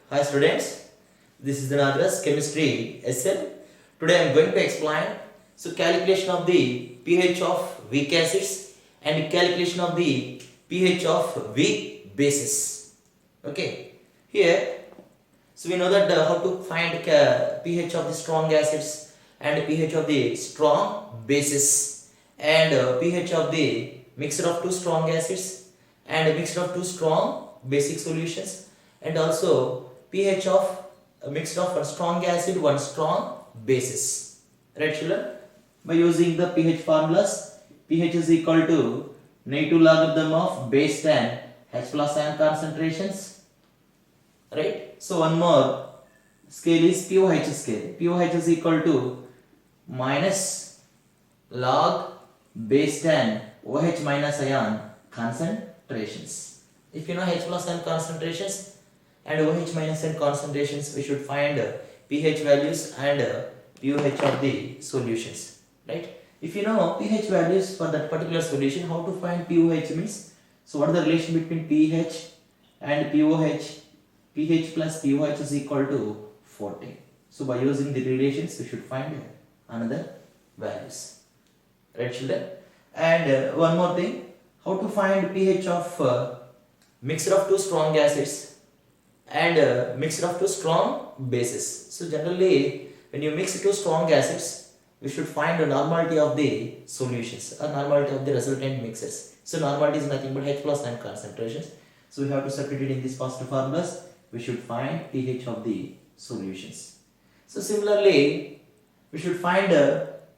Hi students, this is the Nadras Chemistry SL. Today I am going to explain calculation of the pH of weak acids and calculation of the pH of weak bases. Okay, here we know that how to find pH of the strong acids and pH of the strong bases and pH of the mixture of two strong acids and mixture of two strong basic solutions, and also pH of a mixture of one strong acid, one strong basis. Right, children? By using the pH formulas, pH is equal to negative logarithm of base 10 H plus ion concentrations. Right? So one more scale is POH scale. POH is equal to minus log base 10 OH minus ion concentrations. If you know H plus ion concentrations and OH minus ion concentrations, we should find pH values and POH of the solutions. Right? If you know pH values for that particular solution, how to find POH means, so what is the relation between pH and POH? pH plus POH is equal to 14. So by using the relations, we should find another values. Right, children? And one more thing, how to find pH of mixture of two strong acids and mixture of two strong bases. So generally, when you mix two strong acids, we should find the normality of the solutions or normality of the resultant mixes. So normality is nothing but H plus ion concentrations. So we have to substitute in these first formulas. We should find pH of the solutions. So similarly, we should find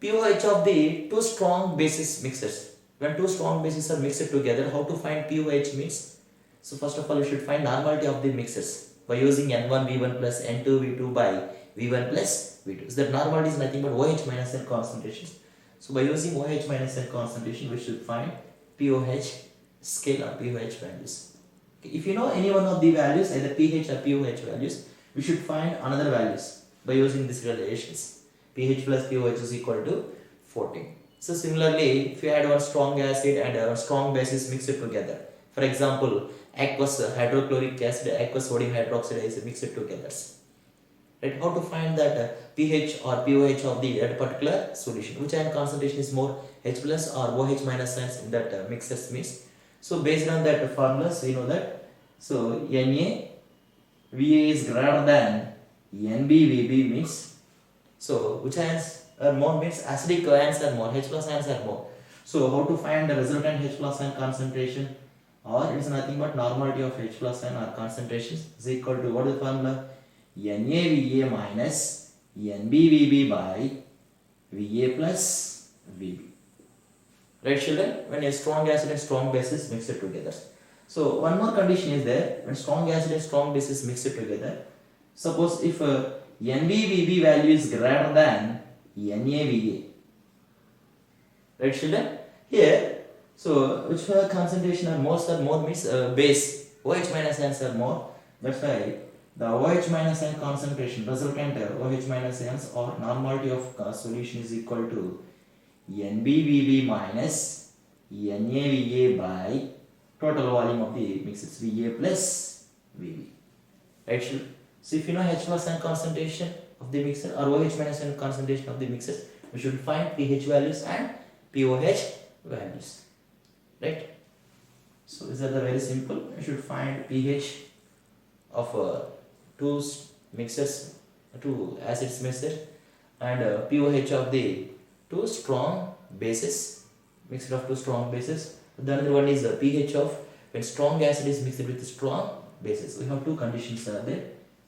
pOH of the two strong bases mixers. When two strong bases are mixed together, how to find pOH means? So first of all, we should find normality of the mixers by using N1 V1 plus N2 V2 by V1 plus V2. So that normality is nothing but OH minus N concentrations. So by using OH minus N concentration, we should find pOH scale or pOH values. If you know any one of the values, either pH or pOH values, we should find another values by using these relations. pH plus pOH is equal to 14. So similarly, if you add one strong acid and one strong basis mixed together, for example, aqueous hydrochloric acid, aqueous sodium hydroxide is mixed together. Right? How to find that pH or pOH of the that particular solution? Which ion concentration is more, H plus or OH minus ions in that mixers mix? So based on that formulas, we know that, so Na Va is greater than Nb Vb means, so which ions are more means acidic ions are more, H plus ions are more. So how to find the resultant H plus ion concentration, or it is nothing but normality of H plus ion or concentrations is equal to, what is the formula? NaVa minus NbVb by Va plus Vb. Right, children? When a strong acid and strong bases mix it together. So one more condition is there, when strong acid and strong bases mix it together. Suppose if NbVb value is greater than NaVa. Right, children? Here, so which concentration are more means base, OH minus ions are more. That's why the OH minus ion concentration resultant OH minus ions or normality of solution is equal to NbVb minus NaVa by total volume of the mixes Va plus Vb. Right, children? So if you know H plus ion concentration of the mixer or OH minus ion concentration of the mixers, we should find pH values and pOH values. Right? So these are the very simple. We should find pH of two mixers, two acids mixer, and pOH of the two strong bases, mixture of two strong bases. The other one is the pH of when strong acid is mixed with strong bases. We have two conditions are there.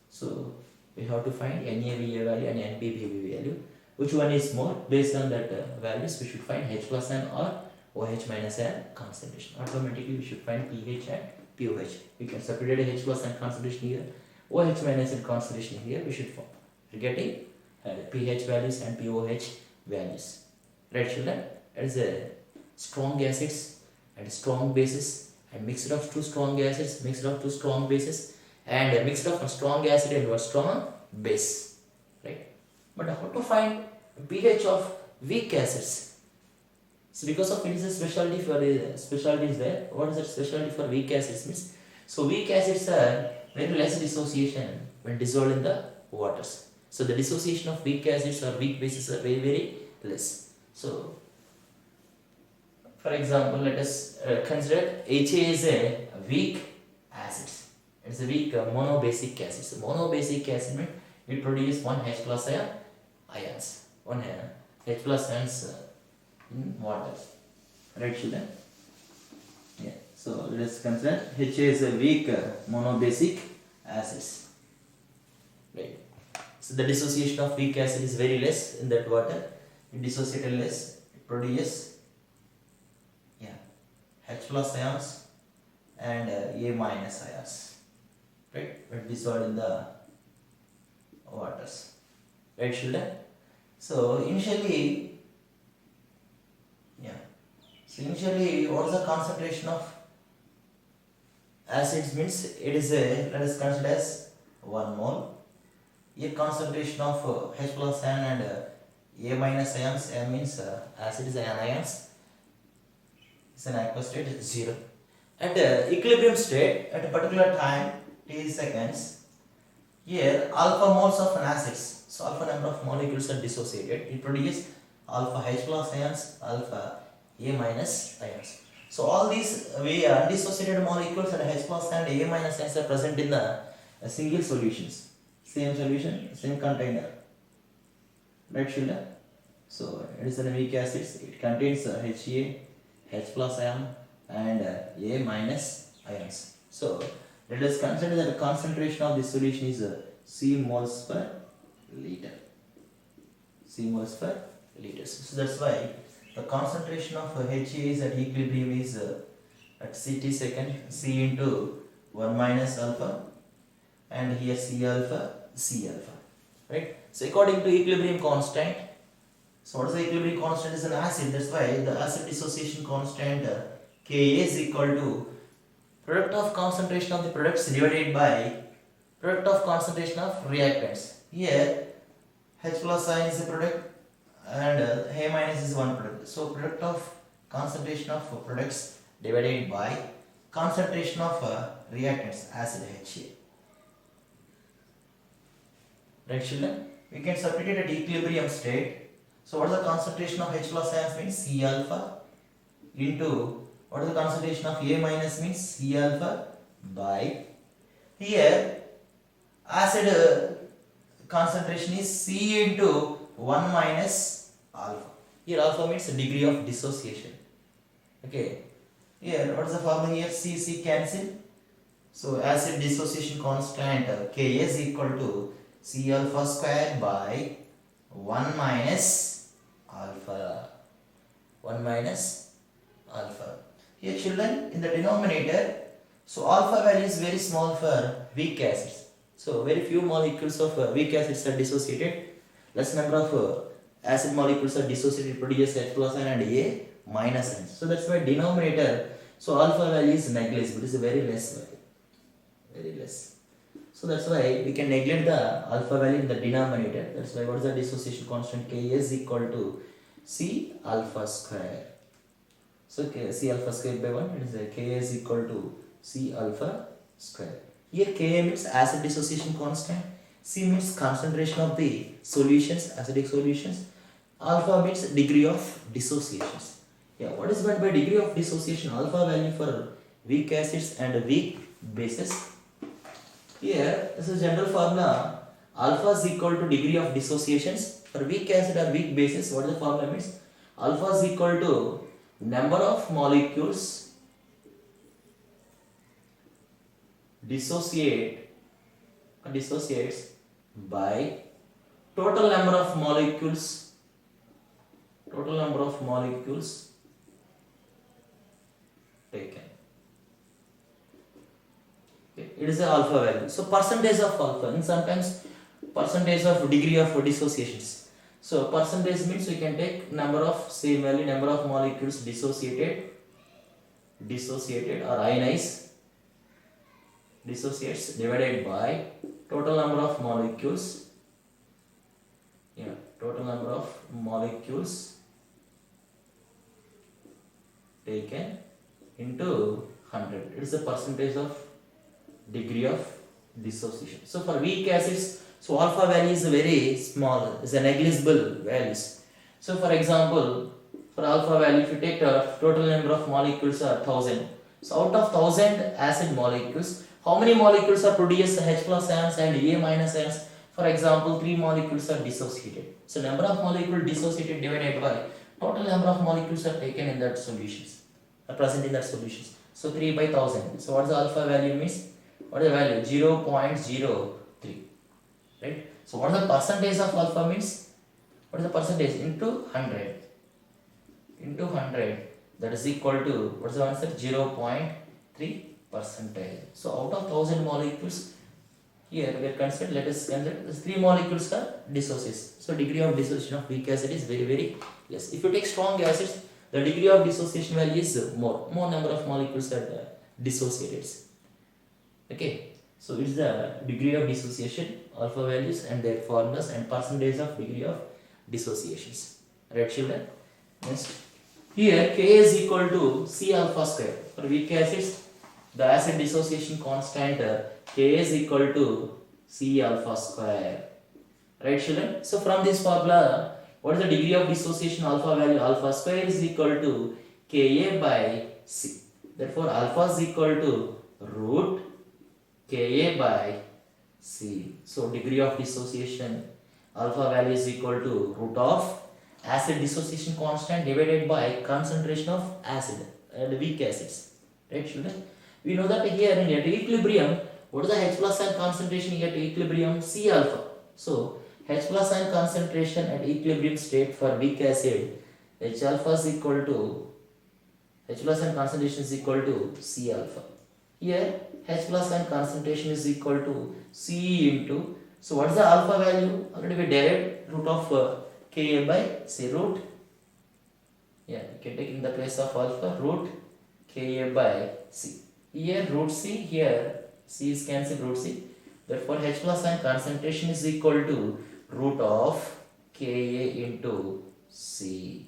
So we have to find NaVa value and NbVb value. Which one is more? Based on that values, we should find H plus ion or OH minus ion concentration. Automatically we should find pH and pOH. We can separate H plus ion concentration here, OH minus ion concentration here. We should find. We're getting pH values and pOH values. Right, children? It is a strong acids and strong bases and mixture of two strong acids, mixture of two strong bases, and a mixture of one strong acid and one strong base. Right? But how to find pH of weak acids? So because of it is a specialty for specialty is there. What is that specialty for weak acids means? So weak acids are very less dissociation when dissolved in the waters. So the dissociation of weak acids or weak bases are very less. So for example, let us consider HA is a weak acid. It's a weak monobasic acid. So monobasic acid means it produces one H plus ions, one H plus ions in water. Right, children? Yeah. So let us consider HA is a weak monobasic acids. Right. So the dissociation of weak acid is very less in that water. It dissociated less. It produces H plus ions and A minus ions, right, when dissolved in the waters, right, children? So initially what is the concentration of acids means it is a, let us consider as 1 mole. Here concentration of H plus ion and A minus ions, A means acid is anions. It's an aqueous state is 0. At equilibrium state, at a particular time, t seconds, here alpha moles of an acids, so alpha number of molecules are dissociated. It produces alpha H plus ions, alpha A minus ions. So all these undissociated molecules and H plus and A minus ions are present in the single solutions. Same solution, same container. Right, children? So it is an weak acids. It contains HA, H plus ion and A minus ions. So let us consider that the concentration of this solution is C moles per liter. C moles per liter. So that's why the concentration of HA is at equilibrium is at Ct second C into 1 minus alpha and here C alpha, C alpha. Right? So according to equilibrium constant, so what is the equilibrium constant is an acid, that's why the acid dissociation constant Ka is equal to product of concentration of the products divided by product of concentration of reactants. Here H plus ion is a product and A minus is one product. So product of concentration of products divided by concentration of reactants acid HA. Right, children? We can separate it at equilibrium state. So what is the concentration of H plus ions means C alpha into what is the concentration of A minus means C alpha by here acid concentration is C into 1 minus alpha. Here alpha means degree of dissociation. Okay. Here what is the formula here? C cancel. So acid dissociation constant Ka is equal to C alpha square by 1 minus alpha. 1 minus alpha. Here children, in the denominator, so alpha value is very small for weak acids. So very few molecules of weak acids are dissociated. Less number of acid molecules are dissociated, produce H plus ion and A minus ion. So that's why denominator, so alpha value is negligible. It is very less value. Very less. So that's why we can neglect the alpha value in the denominator. That's why what is the dissociation constant? Ka is equal to C alpha square. So C alpha square by 1, it is Ka is equal to C alpha square. Here Ka means acid dissociation constant, C means concentration of the solutions, acidic solutions, alpha means degree of dissociations. Yeah, what is meant by degree of dissociation? Alpha value for weak acids and weak bases. Here, this is general formula. Alpha is equal to degree of dissociations. For weak acid or weak bases, what is the formula means? Alpha is equal to number of molecules dissociates by total number of molecules taken. It is a alpha value. So percentage of alpha, and sometimes percentage of degree of dissociations. So percentage means we can take number of same value, number of molecules dissociated or ionized, dissociates divided by total number of molecules. Yeah, total number of molecules taken into 100. It is the percentage of degree of dissociation. So for weak acids, so alpha value is very small, is a negligible values. So for example, for alpha value, if you take the total number of molecules are 1000. So out of 1000 acid molecules, how many molecules are produced H plus ions and A minus ions? For example, 3 molecules are dissociated. So number of molecules dissociated divided by total number of molecules are taken in that solutions, are present in that solutions. So 3 by 1000. So what is the alpha value means? What is the value? 0.03. Right? So what is the percentage of alpha means? What is the percentage? Into 100. Into 100. That is equal to, what is the answer? 0.3 percentage. So out of 1000 molecules, here we are considered, let us consider the 3 molecules are dissociated. So degree of dissociation of weak acid is very, very less. If you take strong acids, the degree of dissociation value is more. More number of molecules are dissociated. Okay. So it's the degree of dissociation, alpha values and their formulas and percentage of degree of dissociations. Right, children? Next. Here Ka is equal to C alpha square. For weak acids, the acid dissociation constant Ka is equal to C alpha square. Right, children? So from this formula, what is the degree of dissociation alpha value? Alpha square is equal to Ka by C. Therefore, alpha is equal to root Ka by C. So degree of dissociation alpha value is equal to root of acid dissociation constant divided by concentration of acid and weak acids. Right, children? We know that here in at equilibrium, what is the H plus ion concentration at equilibrium? C alpha. So H plus ion concentration at equilibrium state for weak acid, H alpha is equal to H plus ion concentration is equal to C alpha. Here H plus ion concentration is equal to C into, so what is the alpha value? Already we derived root of Ka by C, root, yeah, you can take in the place of alpha root Ka by C. Here root C, here C is cancelled, root C. Therefore H plus ion concentration is equal to root of Ka into C.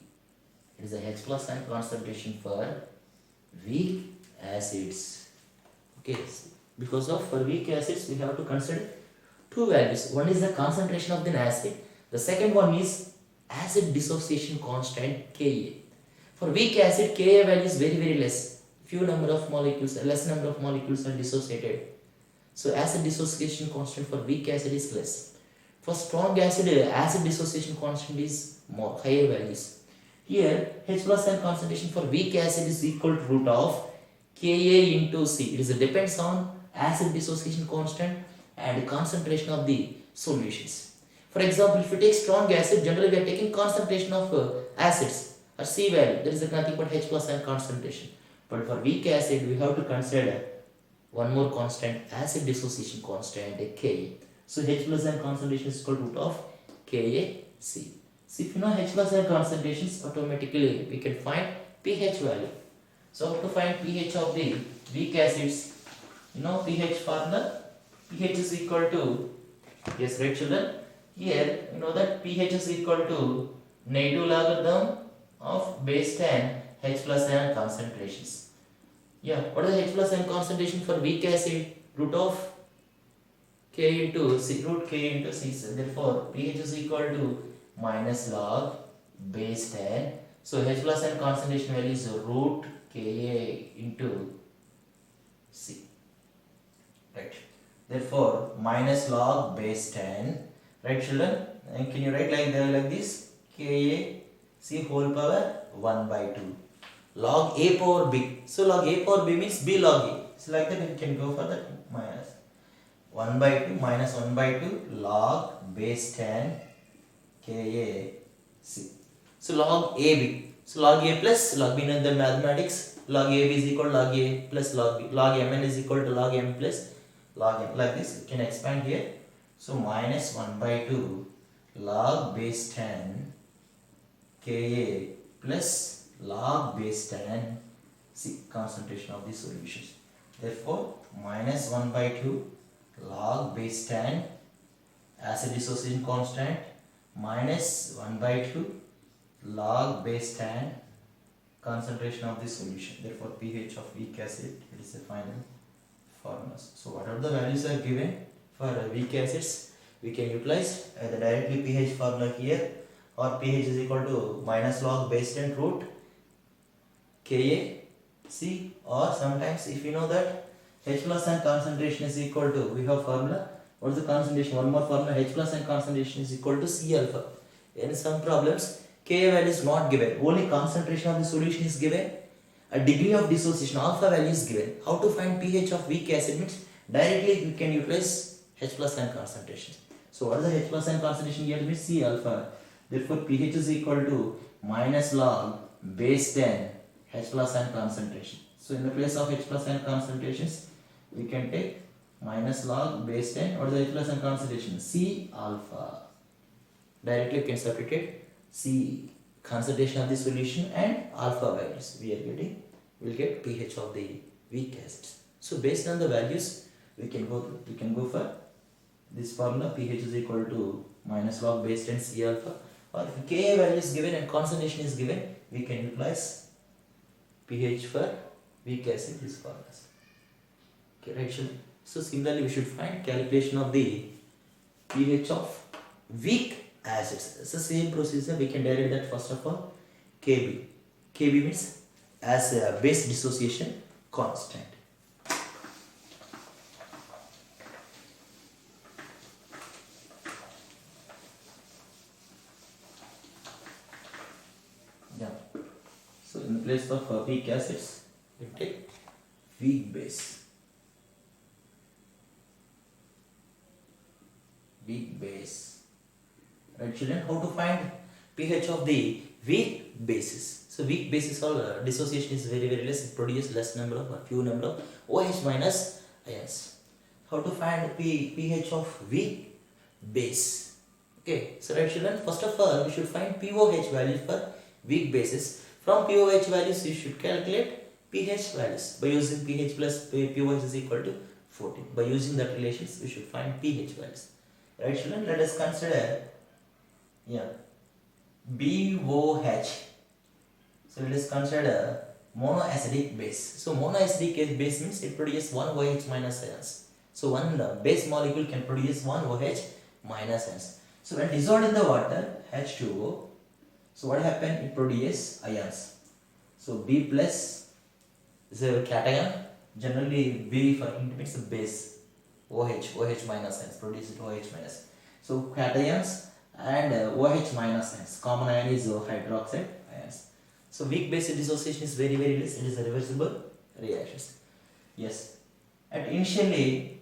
It is the H plus ion concentration for weak acids. Okay, because of for weak acids we have to consider two values. One is the concentration of the acid. The second one is acid dissociation constant Ka. For weak acid, Ka value is very, very less. Few number of molecules, less number of molecules are dissociated. So acid dissociation constant for weak acid is less. For strong acid, acid dissociation constant is more, higher values. Here, H plus ion concentration for weak acid is equal to root of Ka into C. It depends on acid dissociation constant and concentration of the solutions. For example, if you take strong acid, generally we are taking concentration of acids or C value. There is nothing but H plus ion concentration. But for weak acid, we have to consider one more constant, acid dissociation constant, Ka. So H plus ion concentration is equal to root of KaC. So if you know H plus ion concentrations, automatically we can find pH value. So to find pH of the weak acids, you know pH formula, pH is equal to, yes right children, here you know that pH is equal to negative logarithm of base 10 H plus ion concentrations. Yeah, what is the H plus ion concentration for weak acid? Root of K into C, root K into C. Therefore pH is equal to minus log base 10. So H plus ion concentration value is root Ka into C. Right. Therefore minus log base 10. Right children? And can you write like this? Ka C whole power 1 by 2. Log A power B. So log A power B means B log A. So like that you can go for that minus 1 by 2 minus 1 by 2 log base 10 Ka C. So log AB. So log A plus log B in the mathematics. Log AB is equal to log A plus log B. Log Mn is equal to log M plus log M. Like this you can expand here. So minus 1 by 2 log base 10 Ka plus log base 10 C, concentration of the solutions. Therefore minus 1 by 2 log base 10 acid dissociation constant minus 1 by 2 log base 10 concentration of the solution. Therefore pH of weak acid, it is the final formulas. So whatever the values are given for weak acids, we can utilize either directly pH formula here, or pH is equal to minus log base 10 root KaC, or sometimes if you know that H plus and concentration is equal to, we have formula, what is the concentration? One more formula, H plus and concentration is equal to C alpha. In some problems, Ka value is not given, only concentration of the solution is given, a degree of dissociation alpha value is given. How to find pH of weak acid means directly we can utilize H plus and concentration. So what is the H plus and concentration here means C alpha. Therefore pH is equal to minus log base 10 H plus and concentration. So in the place of H plus and concentrations, we can take minus log base 10. What is the H plus and concentration? C alpha. Directly you can substitute C concentration of the solution and alpha values. We will get pH of the weak acids. So based on the values, we can go for this formula. pH is equal to minus log base 10 C alpha. Or if Ka value is given and concentration is given, we can utilize pH for weak acid, these formulas. Okay, right? So similarly, we should find calculation of the pH of weak acids. It's the same procedure. We can derive that first of all. Kb. Kb means as a base dissociation constant. Yeah. So in the place of weak acids, we take weak base. Weak base. Right, children? How to find pH of the weak bases? So weak bases, all dissociation is very less. It produces less number of, few number of OH minus ions. How to find pH of weak base? Okay, so right, children, first of all we should find pOH values for weak bases. From pOH values you should calculate pH values by using pH plus pOH is equal to 14. By using that relations we should find pH values. Right, children, let us consider BOH. So let us consider monoacidic base. So monoacidic base means it produces one OH minus ions. So one base molecule can produce one OH minus ions. So when dissolved in the water, H2O, so what happened? It produces ions. So B plus is a cation. Generally B for means a base. OH minus ions produces OH minus. So cations and OH minus ions. Common ion is hydroxide ions. So weak base dissociation is very less. It is a reversible reaction. Yes. At initially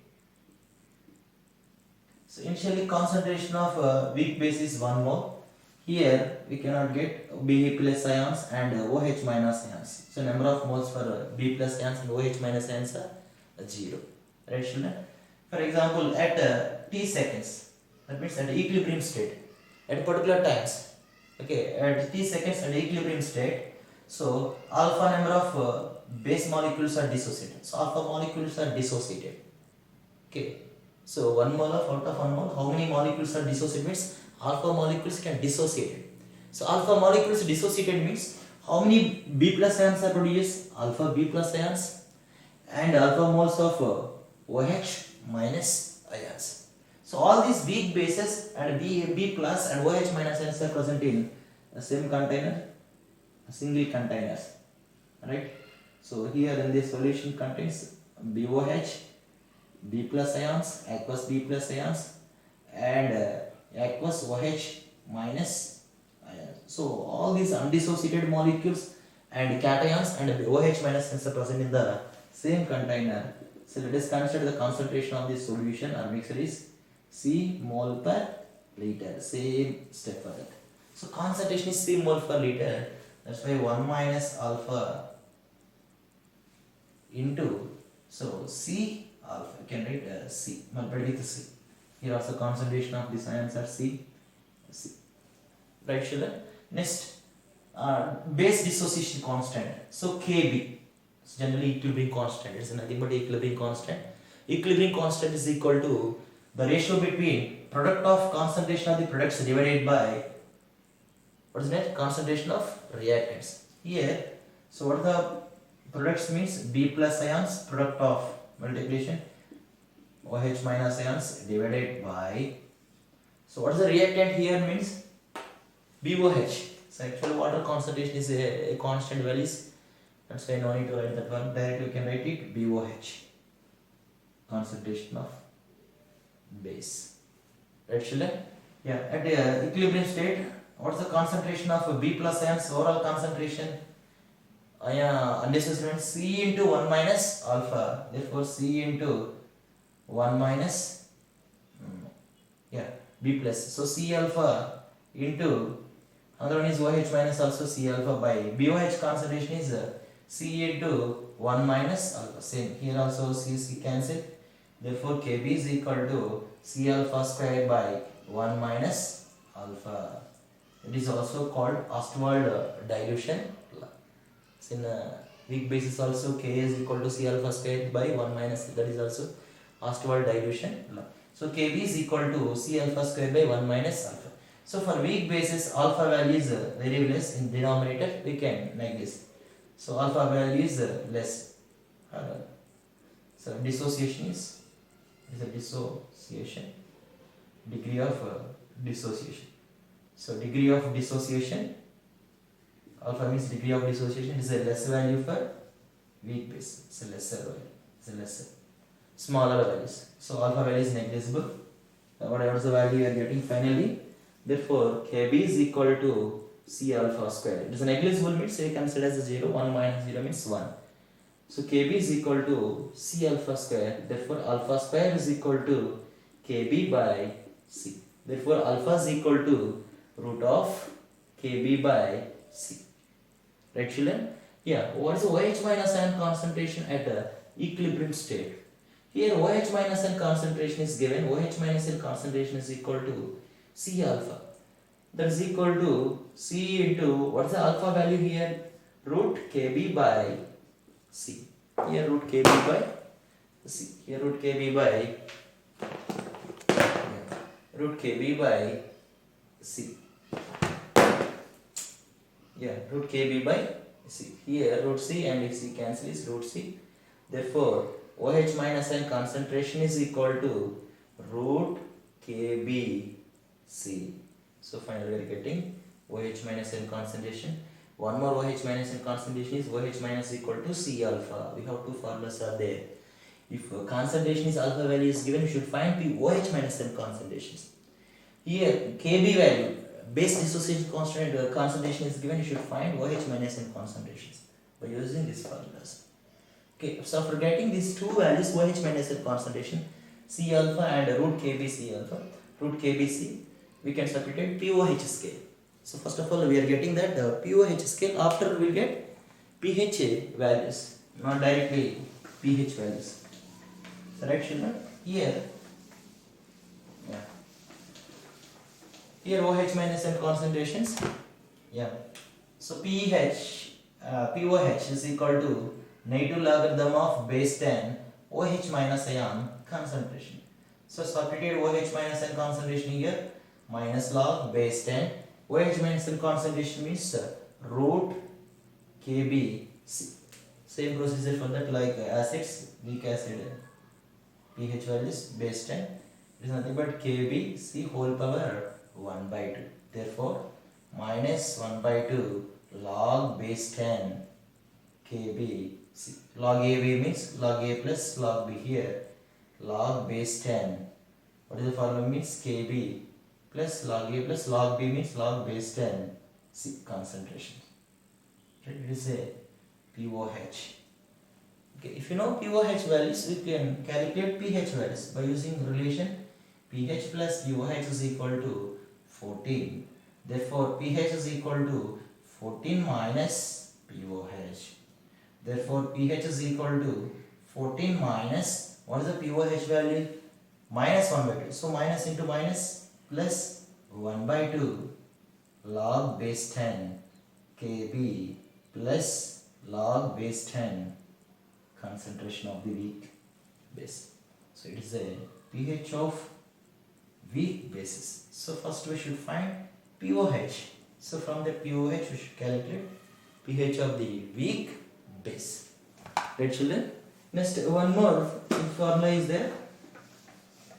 concentration of weak base is 1 mole. Here we cannot get B plus ions and OH minus ions. So number of moles for B plus ions and OH minus ions are 0. Right, children? For example, at t seconds, that means at equilibrium state, at particular times, okay, at t seconds at equilibrium state, so alpha number of base molecules are dissociated. So alpha molecules are dissociated. Okay, so 1 mole out of 1 mole, how many molecules are dissociated means alpha molecules can dissociate. So alpha molecules dissociated means how many B plus ions are produced? Alpha B plus ions and alpha moles of OH minus ions. So all these weak bases and B plus and OH minus ions are present in the same container, a single container, right? So here in this solution contains BOH, B plus ions, aqueous B plus ions and aqueous OH minus ions. So all these undissociated molecules and cations and OH minus ions are present in the same container. So let us consider the concentration of this solution or mixture is C mole per liter. Same step for that. So concentration is C mole per liter. That's why 1 minus alpha into, so C alpha. You can write C multiplied with C. Here also concentration of these ions are C. Right, children? Next, base dissociation constant. So Kb. It's generally equilibrium constant. It's nothing but equilibrium constant. Equilibrium constant is equal to the ratio between product of concentration of the products divided by what is that? Concentration of reactants. Here, so what the products means? B plus ions, product of multiplication OH minus ions divided by, so what is the reactant here means BOH. So actual water concentration is a constant values, that's why no need to write that one, directly we can write it BOH, concentration of base. Right children? Yeah, at the equilibrium state, what's the concentration of B plus ions, overall concentration? Undissociated C into 1 minus alpha, therefore C into 1 minus B plus, so C alpha into, another one is OH minus also C alpha by BOH concentration is C into 1 minus alpha, same here also C cancel, therefore Kb is equal to C alpha squared by 1 minus alpha. It is also called Ostwald dilution. In weak basis also Ka is equal to C alpha squared by 1 minus, that is also Ostwald dilution law. So Kb is equal to C alpha squared by 1 minus alpha. So for weak basis alpha value is very less, in denominator we can like this. So alpha value is less. So dissociation is a dissociation, degree of dissociation. So degree of dissociation, alpha means degree of dissociation, is a less value for weak base. It's a lesser value. It's a lesser, smaller values. So alpha value is negligible. Whatever is the value you are getting finally, therefore Kb is equal to C alpha square. It is a negligible means we consider as a 0. 1 minus 0 means 1. So Kb is equal to C alpha square. Therefore alpha square is equal to Kb by C. Therefore alpha is equal to root of Kb by C. Right children? Yeah. What is the OH minus ion concentration at a equilibrium state? Here OH minus ion concentration is given. OH minus ion concentration is equal to C alpha. That is equal to C into, what is the alpha value here? Root Kb by C. Here root Kb by C. Here root Kb by C. Yeah, root Kb by C. Here root C and C cancel is root C. Therefore OH minus ion concentration is equal to root Kb C. So finally we are getting OH minus ion concentration. One more OH minus ion concentration is OH minus equal to C alpha. We have two formulas are there. If concentration is alpha value is given, we should find OH minus ion concentrations. Here Kb value, base dissociation constant concentration is given, you should find OH minus ion concentrations by using these formulas. Okay, so for getting these two values, OH minus ion concentration, C alpha and root Kb C alpha, root Kb C, we can substitute POH scale. So first of all we are getting that POH scale, after we will get pH values, not directly pH values. Right children? Here OH minus ion concentrations. Yeah. So POH is equal to negative logarithm of base 10 OH minus ion concentration. So substitute OH minus ion concentration here, minus log base 10. OH minus ion concentration means root Kb C. Same procedure for that, like acids, weak acid pH values base 10. It is nothing but Kb C whole power 1 by 2. Therefore minus 1 by 2 log base 10 Kb C. Log AB means log A plus log B here. Log base 10. What is the formula means? Kb plus log A plus log B means log base 10 C concentration. It is a POH. Okay, if you know POH values, we can calculate pH values by using relation pH plus POH is equal to 14. Therefore pH is equal to 14 minus POH. Therefore pH is equal to 14 minus, what is the POH value? Minus 1 by 2. So minus into minus plus 1 by 2 log base 10 Kb plus log base 10 concentration of the weak base. So it is a pH of weak bases. So first we should find POH. So from the POH we should calculate pH of the weak base. Right children? Next, one more formula is there.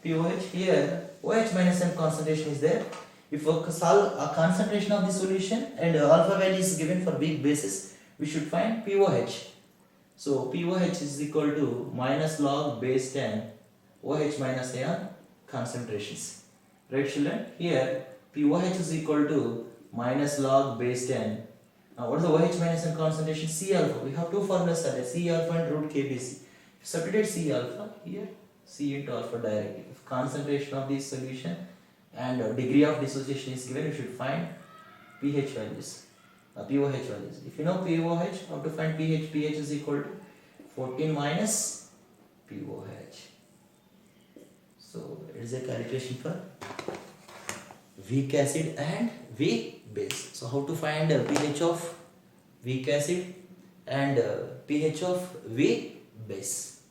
pOH here, OH minus M concentration is there. If we solve a concentration of the solution and alpha value is given for weak bases, we should find pOH. So pOH is equal to minus log base 10 OH minus ion concentrations. Right children? Here pOH is equal to minus log base 10. Now what is the OH minus ion concentration? C alpha. We have two formulas are there, C alpha and root KBC. Substitute C alpha here, C into alpha directly. If concentration of this solution and degree of dissociation is given, you should find pH values, pOH values. If you know pOH, how to find pH? pH is equal to 14 minus pOH. So it is a calculation for weak acid and weak base. So how to find pH of weak acid and pH of weak base.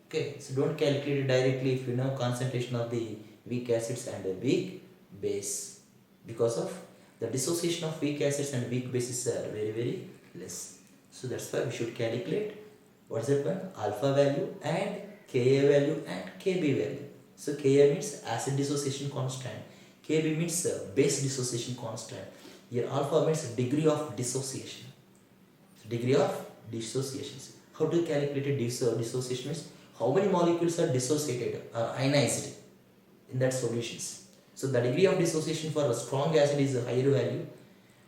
Okay, so don't calculate it directly if you know concentration of the weak acids and weak base, because of the dissociation of weak acids and weak bases are very less. So that's why we should calculate what's that one? Alpha value and Ka value and Kb value. So Ka means acid dissociation constant, Kb means base dissociation constant. Here alpha means degree of dissociation. So degree of dissociation. How to calculate dissociation means how many molecules are dissociated or ionized in that solutions. So the degree of dissociation for a strong acid is a higher value.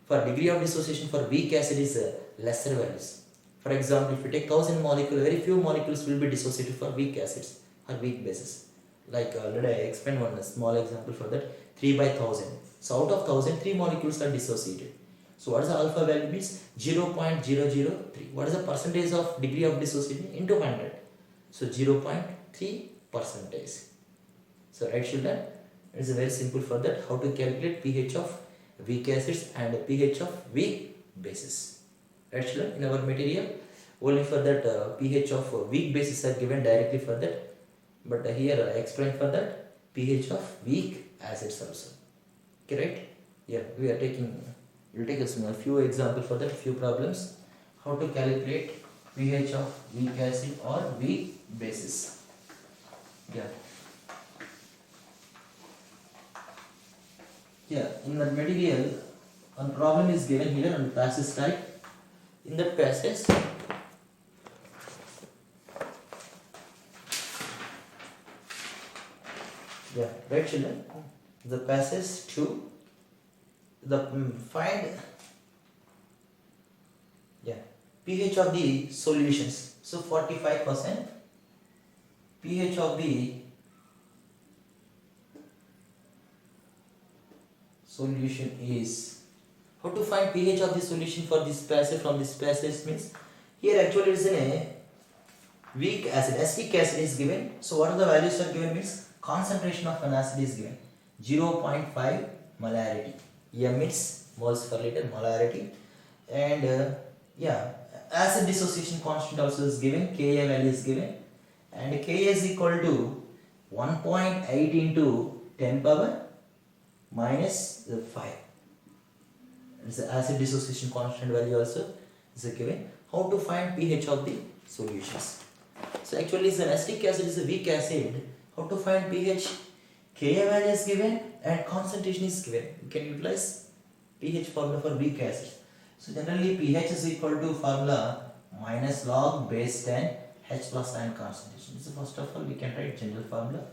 For degree of dissociation for weak acid is lesser values. For example, if you take 1000 molecules, very few molecules will be dissociated for weak acids or weak bases. Like let I explain one small example for that. 3 by 1000. So out of 1000, 3 molecules are dissociated. So what is the alpha value means? 0.003. What is the percentage of degree of dissociation into 100? So 0.3 percentage. So right children, it is very simple for that. How to calculate pH of weak acids and pH of weak bases. Right children, in our material only for that pH of weak bases are given directly for that. But here I explain for that pH of weak acids also. Okay, right? Yeah, we are taking, we'll take a few examples for that, few problems. How to calculate pH of weak acid or weak bases. Yeah. Yeah, in the material, one problem is given here on the passage type. In that passage, yeah, right children, the passage 2, the find, yeah, pH of the solutions. So 45% pH of the solution is, how to find pH of the solution for this passage from this passage means, here actually it is in a weak acid, acetic acid is given. So what are the values are given means, concentration of an acid is given 0.5 molarity. M means moles per liter, molarity, and yeah, acid dissociation constant also is given, Ka value is given, and Ka is equal to 1.8 into 10 power minus 5. It's the acid dissociation constant value also is given. How to find pH of the solutions? So actually it's an acetic acid, is a weak acid. How to find pH? Ka value is given and concentration is given. You can utilize pH formula for weak acid. So generally pH is equal to formula minus log base 10 H plus ion concentration. So first of all we can write general formula.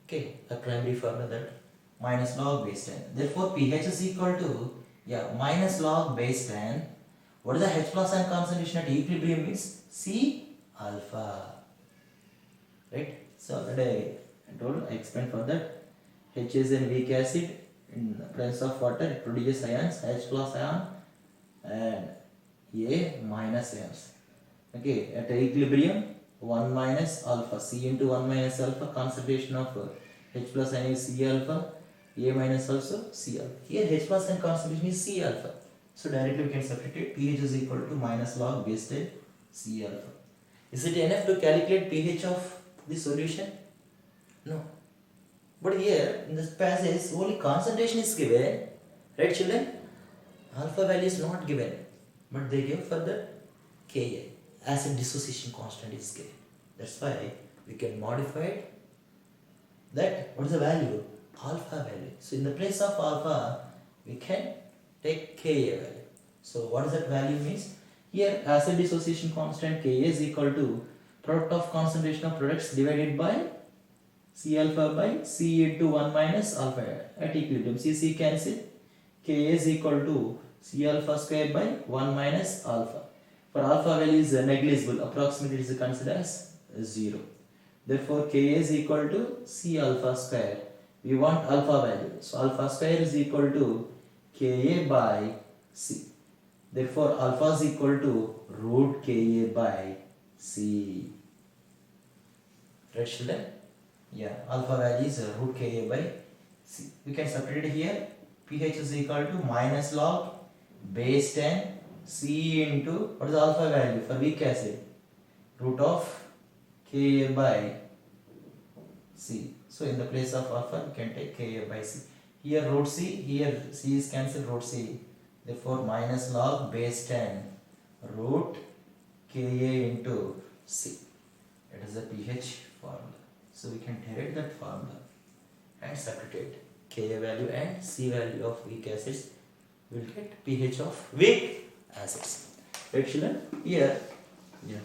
Okay, a primary formula that minus log base 10. Therefore pH is equal to, yeah, minus log base 10. What is the H plus ion concentration at equilibrium means C alpha. Right? So already I explained for that. H is in weak acid, in the presence of water it produces ions, H plus ion and A minus ions. Okay, at equilibrium 1 minus alpha, C into 1 minus alpha, concentration of H plus ion is C alpha, A minus also C alpha. Here H plus ion concentration is C alpha. So directly we can substitute pH is equal to minus log base 10 C alpha. Is it enough to calculate pH of the solution? No. But here in this passage only concentration is given, right children? Alpha value is not given, but they give for the Ka. acid dissociation constant is K. That's why we can modify that. What is the value? Alpha value. So in the place of alpha, we can take Ka value. So what does that value means? Here acid dissociation constant Ka is equal to product of concentration of products divided by C alpha by C into 1 minus alpha at equilibrium. C cancel. Ka is equal to C alpha square by 1 minus alpha. For alpha value is negligible, approximately it is considered as 0. Therefore Ka is equal to C alpha square. We want alpha value. So alpha square is equal to Ka by C. Therefore alpha is equal to root Ka by C. Right children? Yeah, alpha value is root Ka by C. We can separate it here. pH is equal to minus log base 10 C into, what is the alpha value for weak acid? Root of Ka by C. So in the place of alpha, we can take Ka by C. Here root C, here C is cancelled, root C. Therefore minus log base 10 root Ka into C. It is a pH formula. So we can derive that formula and substitute Ka value and C value of weak acids. We will get pH of weak acids. Right children? Here, yeah.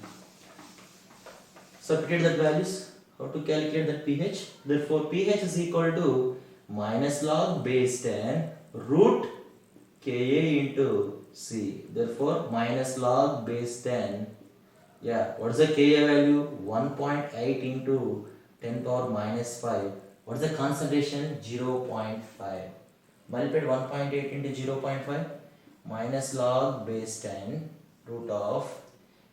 Substitute that values. How to calculate that pH? Therefore pH is equal to minus log base 10 root Ka into C. Therefore minus log base 10. Yeah, what is the Ka value? 1.8 into 10 power minus 5. What is the concentration? 0.5. Multiply 1.8 into 0.5 minus log base 10 root of,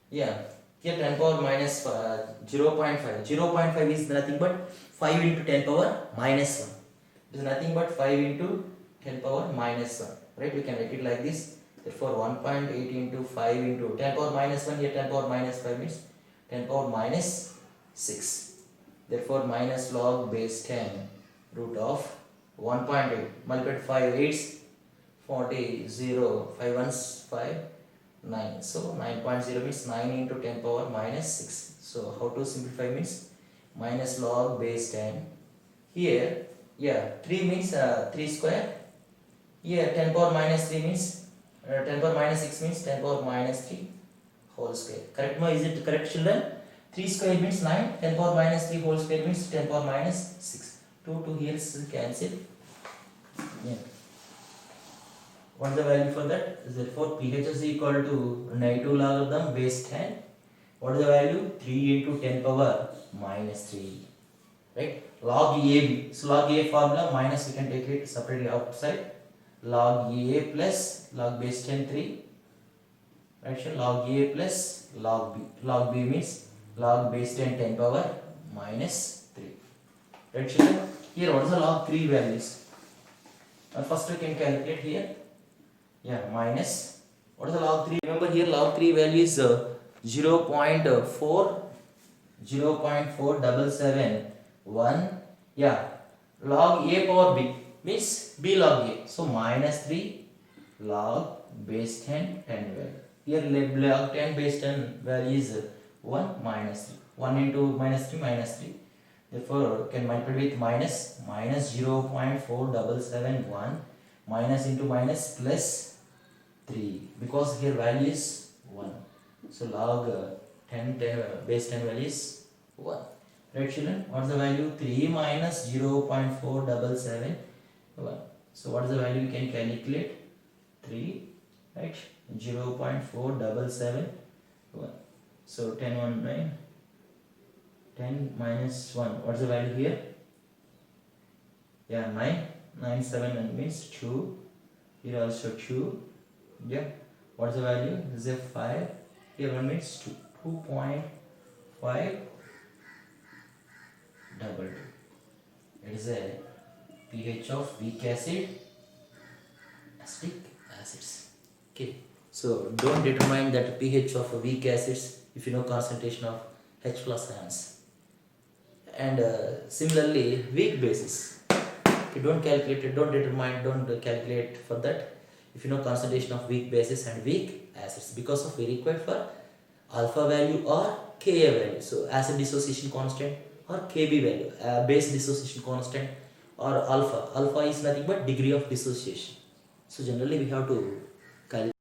yeah, here 10 power minus 0.5. 0.5 is nothing but 5 into 10 power minus 1. It is nothing but 5 into 10 power minus 1. Right? We can write it like this. Therefore 1.8 into 5 into 10 power minus 1. Here 10 power minus 5 means 10 power minus 6. Therefore minus log base 10 root of 1.8 multiplied 5 8s 40 0 5 1s 5 9. So 9.0 means 9 into 10 power minus 6. So how to simplify means minus log base 10. Here, yeah, 3 means 3 square. Here 10 power minus 3 means 10 power minus 6 means 10 power minus 3 whole square. Correct? No, is it correct children? 3 square means 9, 10 power minus 3 whole square means 10 power minus 6. 2 here is cancelled. Yeah. What is the value for that? Therefore pH is equal to negative logarithm base 10. What is the value? 3 into 10 power minus 3. Right? Log AB. So log A formula minus we can take it separately outside. Log A plus log base 10 3. Right? So log A plus log B. Log B means log base 10 power minus 3. Right children? Here what is the log 3 values? First we can calculate here. Yeah, minus. What is the log 3? Remember here log 3 value is 0.4771. Yeah, log A power B means B log A. So minus 3 log base 10 value. Here log 10 base 10 value is 1 minus 3. 1 into minus 3 minus 3. Therefore can multiply with minus 0.4771 minus into minus plus 3 because here value is 1. So log 10 base 10 value is 1. Right children? What is the value? 3 minus 0.4771. So what is the value we can calculate? 3, right? 0.4771. So 10 1 9. 10 minus 1. What is the value here? Yeah, 9. 9 7 means 2. Here also 2. Yeah. What is the value? This is a 5. Here 1 means 2. 2.5 double 2. It is a pH of weak acid, acetic acids. Okay. So don't determine that pH of weak acids if you know concentration of H plus ions. And similarly weak bases. If you don't calculate it, don't determine, don't calculate for that. If you know concentration of weak bases and weak acids, because of we require for alpha value or Ka value. So acid dissociation constant or Kb value, base dissociation constant, or alpha. Alpha is nothing but degree of dissociation. So generally we have to calculate